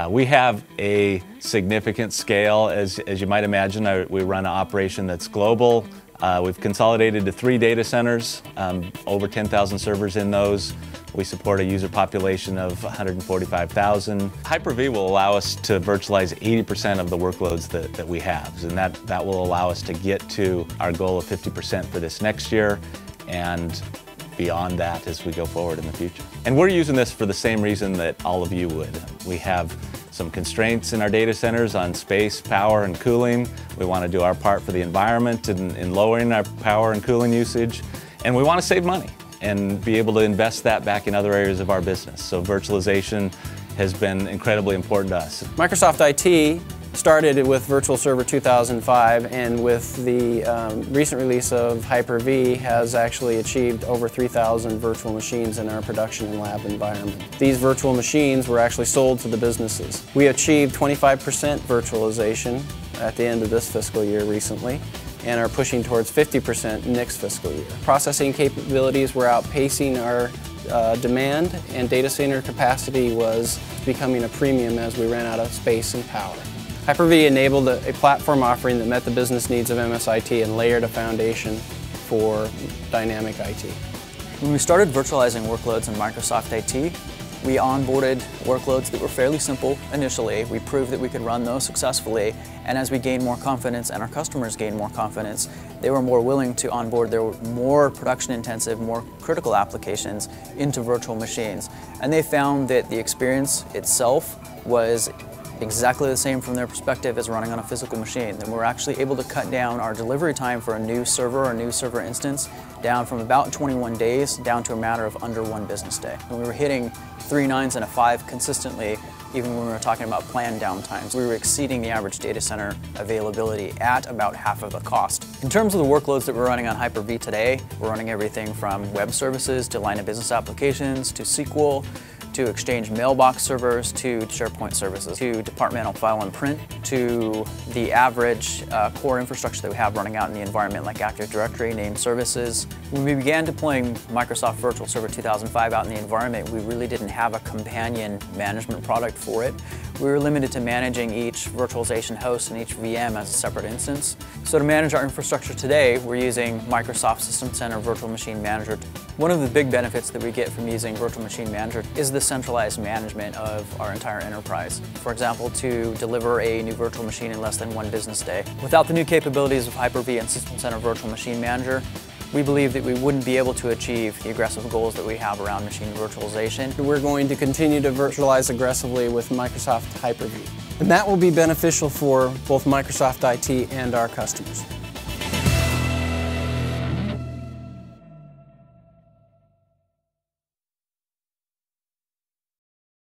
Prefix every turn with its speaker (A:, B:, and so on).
A: We have a significant scale, as you might imagine. We run an operation that's global. We've consolidated to 3 data centers, over 10,000 servers in those. We support a user population of 145,000. HyperV will allow us to virtualize 80% of the workloads that we have, and that will allow us to get to our goal of 50% for this next year and beyond that as we go forward in the future. And we're using this for the same reason that all of you would. We have some constraints in our data centers on space, power, and cooling. We want to do our part for the environment in lowering our power and cooling usage, and we want to save money and be able to invest that back in other areas of our business. So virtualization has been incredibly important to us.
B: Microsoft IT started with Virtual Server 2005, and with the recent release of Hyper-V has actually achieved over 3,000 virtual machines in our production and lab environment. These virtual machines were actually sold to the businesses. We achieved 25% virtualization at the end of this fiscal year recently, and are pushing towards 50% next fiscal year. Processing capabilities were outpacing our demand, and data center capacity was becoming a premium as we ran out of space and power. Hyper-V enabled a platform offering that met the business needs of MSIT and layered a foundation for dynamic IT.
C: When we started virtualizing workloads in Microsoft IT, we onboarded workloads that were fairly simple initially. We proved that we could run those successfully, and as we gained more confidence and our customers gained more confidence, they were more willing to onboard their more production-intensive, more critical applications into virtual machines. And they found that the experience itself was exactly the same from their perspective as running on a physical machine. And we're actually able to cut down our delivery time for a new server or a new server instance down from about 21 days down to a matter of under 1 business day. And we were hitting 3 nines and a 5 consistently, even when we were talking about planned downtimes. We were exceeding the average data center availability at about half of the cost. In terms of the workloads that we're running on Hyper-V today, we're running everything from web services to line of business applications to SQL, to Exchange mailbox servers, to SharePoint services, to departmental file and print, to the average core infrastructure that we have running out in the environment like Active Directory, named services. When we began deploying Microsoft Virtual Server 2005 out in the environment, we really didn't have a companion management product for it. We were limited to managing each virtualization host and each VM as a separate instance. So to manage our infrastructure today, we're using Microsoft System Center Virtual Machine Manager. One of the big benefits that we get from using Virtual Machine Manager is the centralized management of our entire enterprise. For example, to deliver a new virtual machine in less than 1 business day. Without the new capabilities of Hyper-V and System Center Virtual Machine Manager, we believe that we wouldn't be able to achieve the aggressive goals that we have around machine virtualization.
B: We're going to continue to virtualize aggressively with Microsoft Hyper-V. And that will be beneficial for both Microsoft IT and our customers.